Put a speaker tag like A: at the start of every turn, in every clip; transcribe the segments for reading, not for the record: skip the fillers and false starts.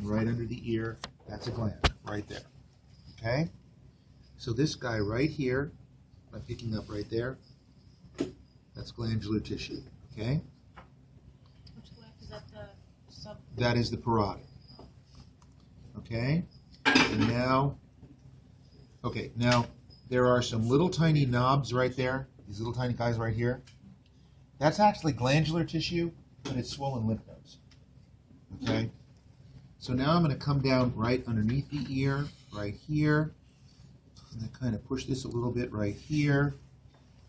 A: right under the ear, that's a gland right there. Okay? So this guy right here, I'm picking up right there, that's glandular tissue. Okay?
B: Which gland is that? The sub.
A: That is the parotid. Okay? And now, okay, now there are some little tiny knobs right there, these little tiny guys right here. That's actually glandular tissue, but it's swollen lymph nodes. Okay? So now I'm going to come down right underneath the ear, right here. I'm going to kind of push this a little bit right here.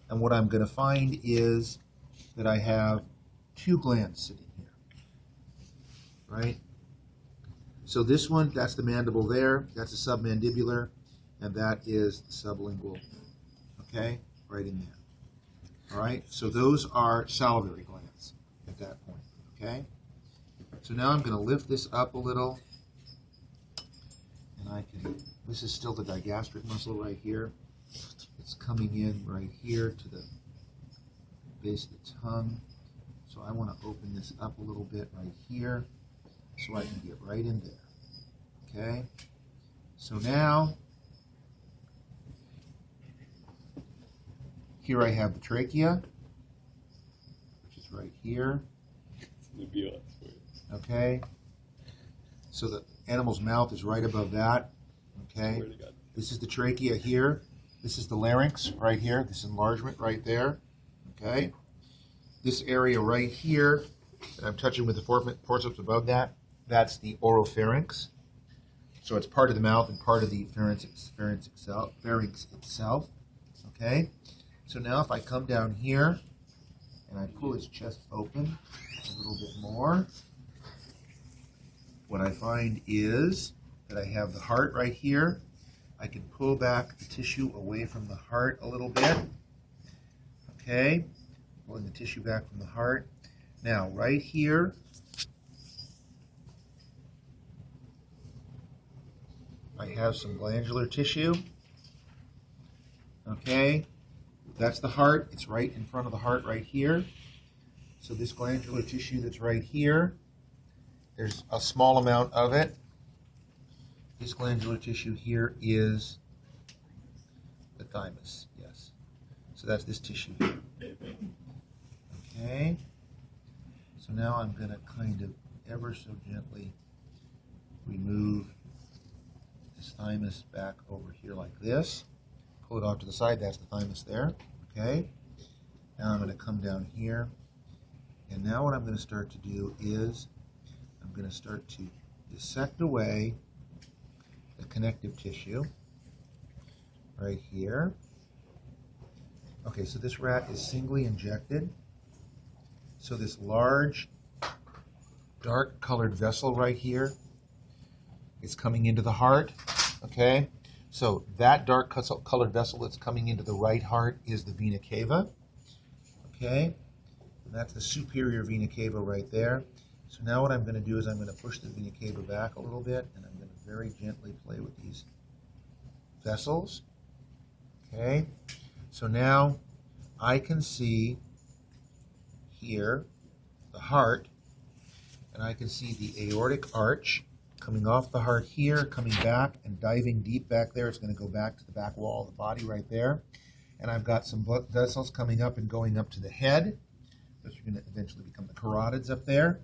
A: And what I'm going to find is that I have two glands sitting here. Right? So this one, that's the mandible there. That's the submandibular. And that is the sublingual. Okay? Right in there. All right? So those are salivary glands at that point. Okay? So now I'm going to lift this up a little. And I can, this is still the digastric muscle right here. It's coming in right here to the base of the tongue. So I want to open this up a little bit right here so I can get right in there. Okay? So now, here I have the trachea, which is right here. Okay? So the animal's mouth is right above that. Okay? This is the trachea here. This is the larynx right here. This enlargement right there. Okay? This area right here that I'm touching with the forceps above that, that's the oropharynx. So it's part of the mouth and part of the pharynx itself. Okay? So now if I come down here and I pull his chest open a little bit more, what I find is that I have the heart right here. I can pull back the tissue away from the heart a little bit. Okay? Pulling the tissue back from the heart. Now, right here, I have some glandular tissue. Okay? That's the heart. It's right in front of the heart right here. So this glandular tissue that's right here, there's a small amount of it. This glandular tissue here is the thymus, yes. So that's this tissue here. Okay. So now I'm going to kind of ever so gently remove this thymus back over here like this. Pull it off to the side, that's the thymus there. Okay. Now I'm going to come down here. And now what I'm going to start to do is I'm going to start to dissect away the connective tissue right here. Okay, so this rat is singly injected. So this large, dark colored vessel right here is coming into the heart. Okay, so that dark colored vessel that's coming into the right heart is the vena cava. Okay, and that's the superior vena cava right there. So now what I'm going to do is I'm going to push the vena cava back a little bit, and I'm going to very gently play with these vessels. Okay, so now I can see here the heart, and I can see the aortic arch coming off the heart here, coming back and diving deep back there. It's going to go back to the back wall of the body right there. And I've got some blood vessels coming up and going up to the head, which are going to eventually become the carotids up there.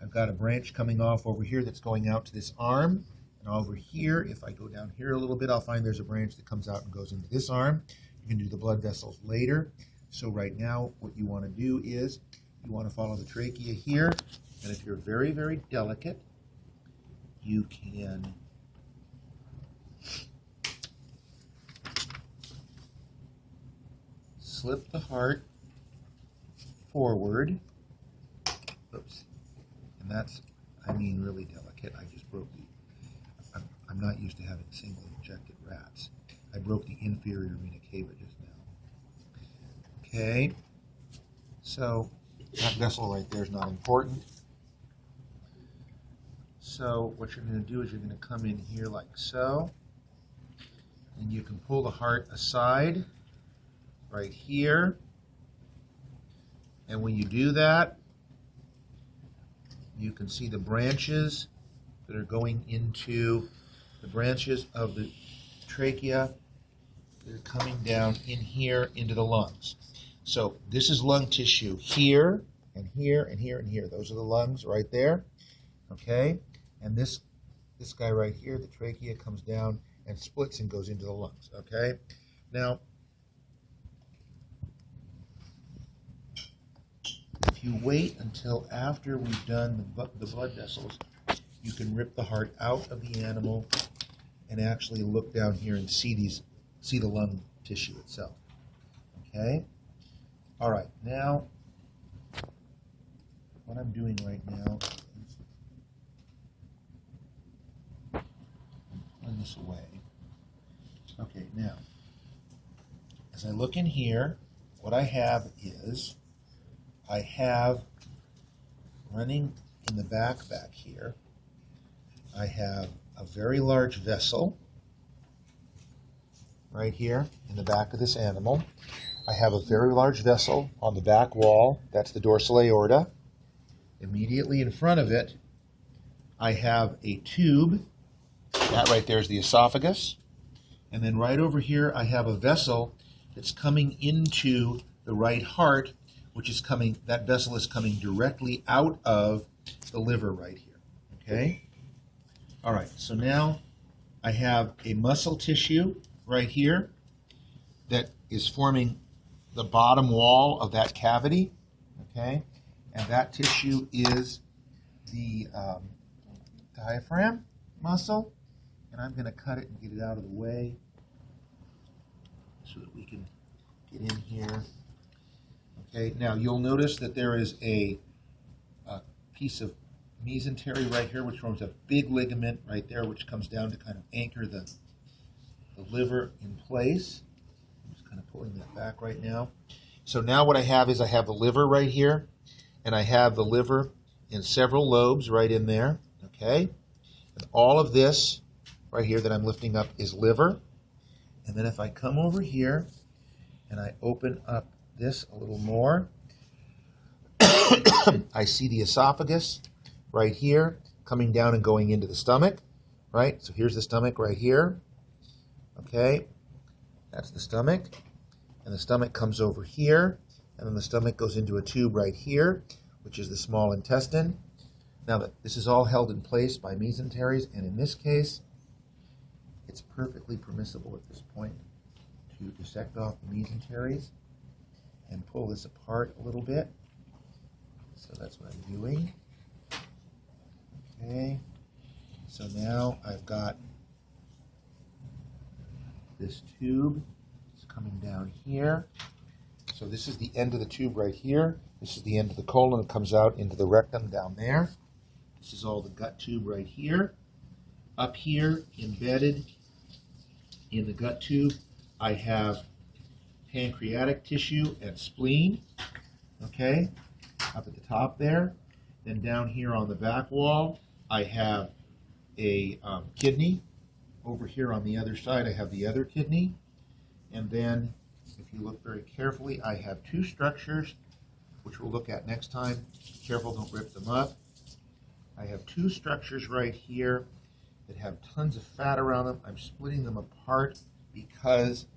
A: I've got a branch coming off over here that's going out to this arm. And over here, if I go down here a little bit, I'll find there's a branch that comes out and goes into this arm. You can do the blood vessels later. So right now, what you want to do is you want to follow the trachea here. And if you're very, very delicate, you can slip the heart forward. Oops. And that's, I mean, really delicate. I just broke the, I'm not used to having single injected rats. I broke the inferior vena cava just now. Okay. So that vessel right there is not important. So what you're going to do is you're going to come in here like so. And you can pull the heart aside right here. And when you do that, you can see the branches that are going into the branches of the trachea. They're coming down in here into the lungs. So this is lung tissue here and here and here and here. Those are the lungs right there. Okay? And this guy right here, the trachea, comes down and splits and goes into the lungs. Okay? Now, if you wait until after we've done the blood vessels, you can rip the heart out of the animal and actually look down here and see the lung tissue itself. Okay? All right, now what I'm doing right now is pulling this away. Okay, now as I look in here, what I have is I have running in the back here, I have a very large vessel right here in the back of this animal. I have a very large vessel on the back wall. That's the dorsal aorta. Immediately in front of it, I have a tube. That right there is the esophagus. And then right over here, I have a vessel that's coming into the right heart, which is coming, that vessel is coming directly out of the liver right here. Okay? All right, so now I have a muscle tissue right here that is forming the bottom wall of that cavity, okay? And that tissue is the diaphragm muscle, and I'm going to cut it and get it out of the way so that we can get in here. Okay, now you'll notice that there is a piece of mesentery right here, which forms a big ligament right there, which comes down to kind of anchor the liver in place. I'm just kind of pulling that back right now. So now what I have is I have the liver right here, and I have the liver in several lobes right in there, okay? And all of this right here that I'm lifting up is liver. And then if I come over here and I open up this a little more, I see the esophagus right here coming down and going into the stomach, right? So here's the stomach right here, okay? That's the stomach. And the stomach comes over here, and then the stomach goes into a tube right here, which is the small intestine. Now, this is all held in place by mesenteries, and in this case, it's perfectly permissible at this point to dissect off the mesenteries and pull this apart a little bit. So that's what I'm doing. Okay, so now I've got this tube. It's coming down here. So this is the end of the tube right here. This is the end of the colon. It comes out into the rectum down there. This is all the gut tube right here. Up here, embedded in the gut tube, I have pancreatic tissue and spleen. Okay, up at the top there. Then down here on the back wall, I have a kidney. Over here on the other side, I have the other kidney. And then, if you look very carefully, I have two structures, which we'll look at next time. Be careful, don't rip them up. I have two structures right here that have tons of fat around them. I'm splitting them apart because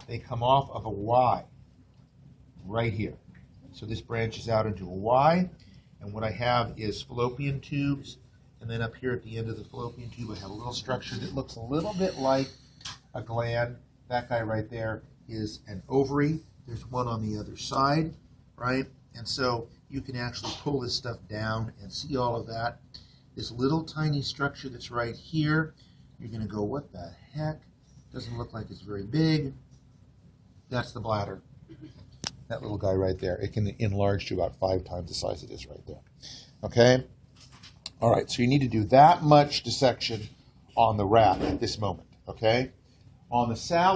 A: they come off of a Y right here. So this branches out into a Y. And what I have is fallopian tubes, and then up here at the end of the fallopian tube I have a little structure that looks a little bit like a gland. That guy right there is an ovary. There's one on the other side, right? And so you can actually pull this stuff down and see all of that. This little tiny structure that's right here, you're going to go, what the heck? Doesn't look like it's very big. That's the bladder. That little guy right there. It can enlarge to about 5 times the size it is right there. Okay? All right, so you need to do that much dissection on the rat at this moment. Okay? On the salad,